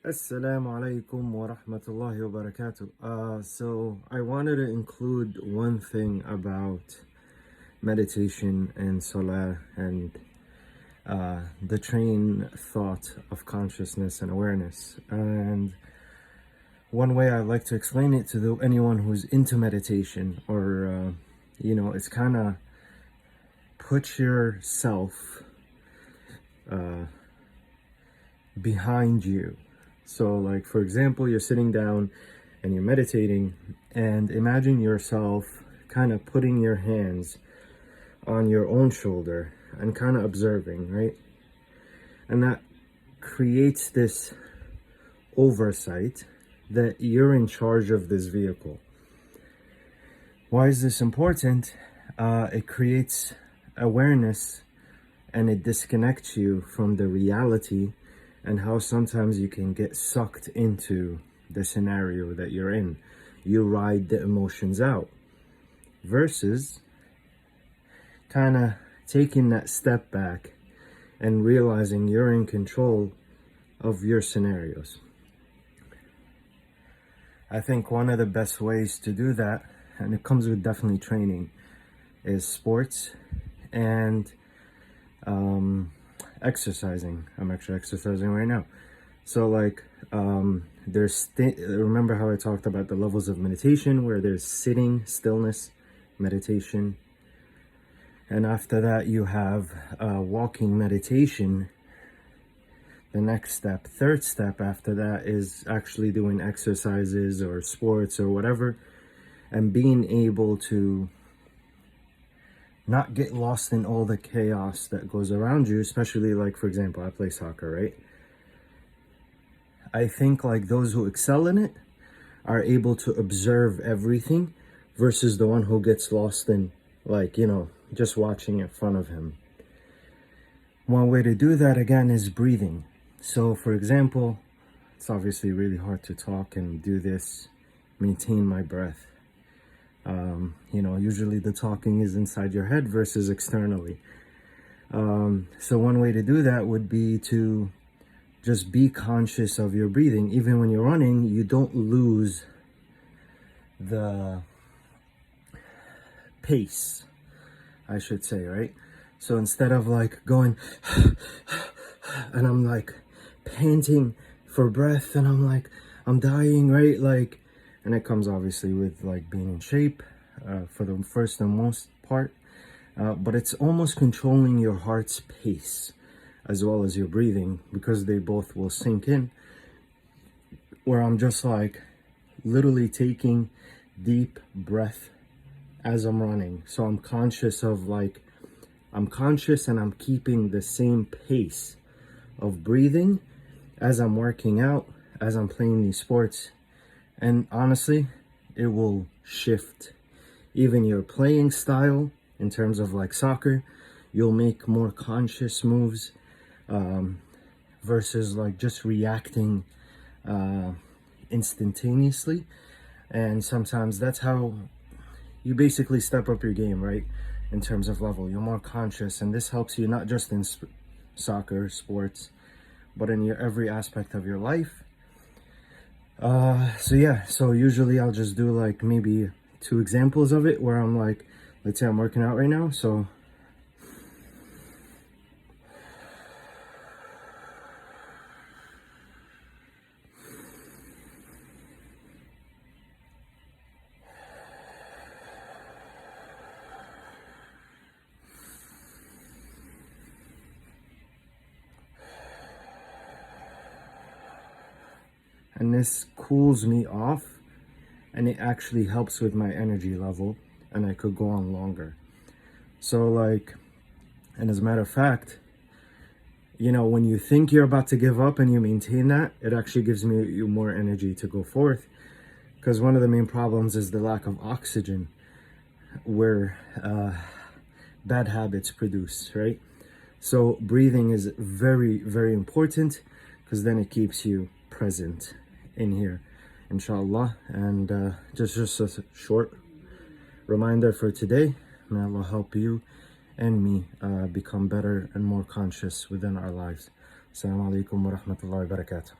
Assalamu alaikum wa rahmatullahi wa barakatuh. So I wanted to include one thing about meditation and salah and the train thought of consciousness and awareness. And one way I like to explain it to anyone who's into meditation or, it's kind of put yourself behind you. So like, for example, you're sitting down and you're meditating, and imagine yourself kind of putting your hands on your own shoulder and kind of observing, right? And that creates this oversight that you're in charge of this vehicle. Why is this important? It creates awareness and it disconnects you from the reality and how sometimes you can get sucked into the scenario that you're in. You ride the emotions out versus kind of taking that step back and realizing you're in control of your scenarios. I think one of the best ways to do that, and it comes with definitely training, is sports and exercising. I'm actually exercising right now. So like remember how I talked about the levels of meditation, where there's sitting, stillness, meditation, and after that you have walking meditation. The next step, third step after that, is actually doing exercises or sports or whatever, and being able to not get lost in all the chaos that goes around you, especially like, for example, I play soccer, right? I think like those who excel in it are able to observe everything versus the one who gets lost in, like, just watching in front of him. One way to do that, again, is breathing. So for example, it's obviously really hard to talk and do this, maintain my breath. Usually the talking is inside your head versus externally. So one way to do that would be to just be conscious of your breathing. Even when you're running, you don't lose the pace, I should say, right? So instead of like going and I'm like panting for breath and I'm dying, right? Like, and it comes obviously with like being in shape for the first and most part, but it's almost controlling your heart's pace as well as your breathing, because they both will sink in, where I'm just like literally taking deep breath as I'm running. So I'm conscious and I'm keeping the same pace of breathing as I'm working out, as I'm playing these sports. And honestly, it will shift even your playing style. In terms of like soccer, you'll make more conscious moves versus like just reacting instantaneously. And sometimes that's how you basically step up your game, right? In terms of level, you're more conscious, and this helps you not just in soccer, sports, but in your every aspect of your life. So usually I'll just do like maybe 2 examples of it, where I'm like, let's say I'm working out right now, so and this cools me off, and it actually helps with my energy level, and I could go on longer. So like, and as a matter of fact, when you think you're about to give up and you maintain that, it actually gives you more energy to go forth, because one of the main problems is the lack of oxygen, where bad habits produce, right? So breathing is very, very important, because then it keeps you present in here, inshallah. And just a short reminder for today: may Allah help you and me become better and more conscious within our lives. Assalamu alaikum wa rahmatullahi wa barakatuh.